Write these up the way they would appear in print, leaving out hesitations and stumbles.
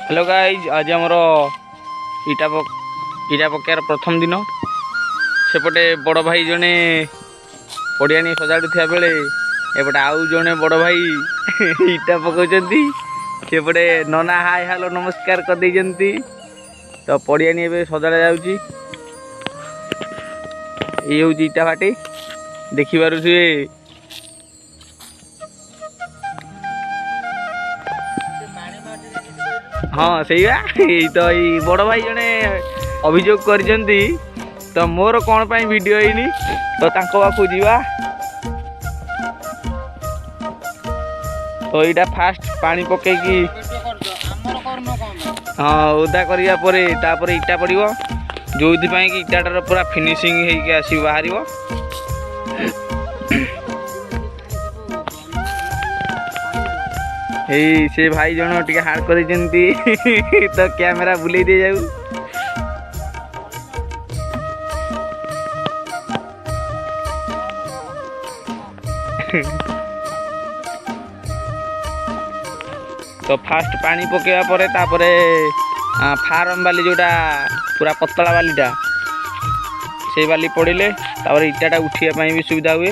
Hello guys, आज आमर इटा पकार प्रथम दिन सेपटे बड़ भाई जड़े पड़िया सजाड़ुवा बेले एपटे आउ जड़े बड़ भाई इटा पकाउछंती सेपटे नना हाय हेलो नमस्कार कर देइछंती। तो पड़िया ए सजाड़ा जाउची ये हूँ इटा भाटी देखिपारुथिबे। हाँ सहीवा तो ये बड़ भाई जड़े अभियोग करछंती तो मोर कौन पाई वीडियो हैनी तो तांको पाखु जीवा। तो यहाँ फास्ट पानी पकईकी हाँ ओदा करिया परे तापरे इटा पड़िबो जो कि इटाटार पूरा फिनिशिंग होइके आसी बाहरिबो। से भाई जन टे हार्ड कर तो कैमेरा बुले दे जाऊ। तो फास्ट पानी पकेवा परे तापरे फार्म बाली जोटा पूरा पतला बालीटा से बाली पड़े तापर इटाटा उठिया भी सुविधा हुए।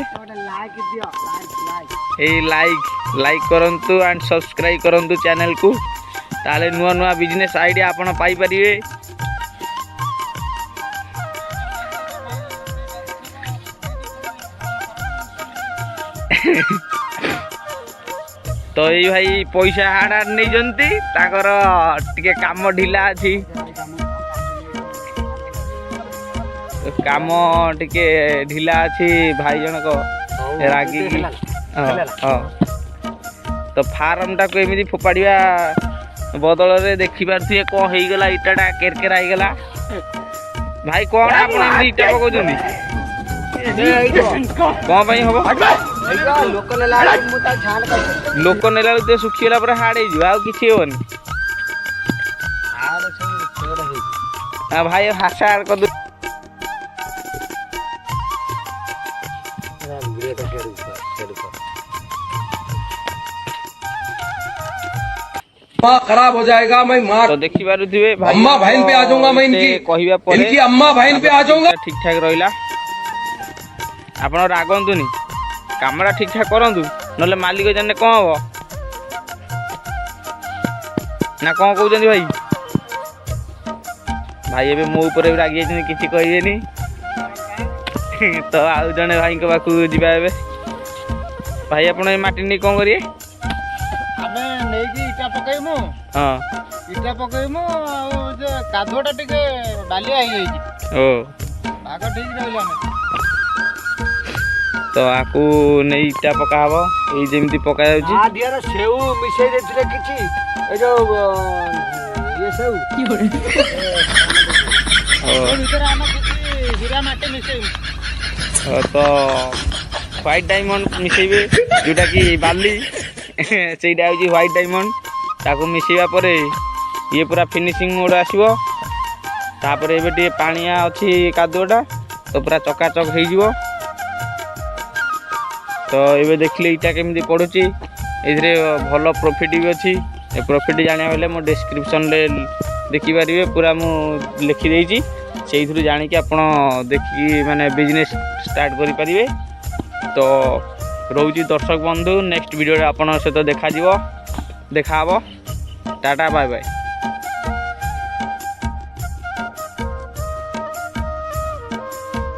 लाइक करंतु एंड सब्सक्राइब करंतु चैनल को ताले नुआ नुआ बिजनेस आइडिया आपण पाई परिवे। तो ये भाई पैसा हाड़ हाड़ नहीं जंती ताकर टिके काम ढिला अच्छी काम टिके ढिला अच्छी भाई जनक रागी। तो फार्म टाक एमती फोपाड़ा बदल रे देखी पारे कौन हो गला इटाटा केरकेरा हो गला। भाई कौन आप इटा पकाउछंती कौन पाई हम लोक नेला तो सुखीगला पर हार्ड हो किसी होनी भाई हासा हार्ड कर खराब हो जाएगा मैं मार तो देखी पारुथिबे अम्मा बहन पे आ जाऊंगा मैं इनकी अम्मा बहन पे आ जाऊंगा। ठीक ठाक रहिला आपण रागंतुनी कामरा ठीक ठाक करंतु नले मालिक जाने कौन हम ना कौन कहते भाई भाई एबे मो ऊपर रागी किसी कहनी तो आउ जने भाई के पाखु जीवा एबे भाई आपण माटी नहीं कौन करिए इटा पकईमु हाँ इटा पकईमु कादुटा टिके बालिया ओ पाग ठीक रहा तो आकू नहीं इटा पका हबो ए जेमती पका जाउची आ दियार सेउ मिसई देथिले किछि ए जो ये सेउ की होरे ओ भीतर आमा किछि हीरा माटी मिसई तो व्हाइट डायमंड मिसेबे जोटा कि बाली सेटा हूँ व्हाइट डायमंड ताको मिसेबा परे ये पूरा फिनिशिंग मोड आसीबो। तापर एबे टे पानिया अछि कादुटा तो पूरा चकाचक हो जिवो। तो ये देखिले इटा केमती पड़ुची ए भल प्रॉफिट भी अच्छी प्रॉफिट जाना बेले मो डिस्क्रिप्शन रे देखि पारिबे पूरा मु लिखि देइची से जानिक आपण देखि माने बिजनेस स्टार्ट करि पारिबे। तो रोजी दर्शक बंधु नेक्स्ट वीडियो रे आपण सहित देखा टाटा बाय बाय।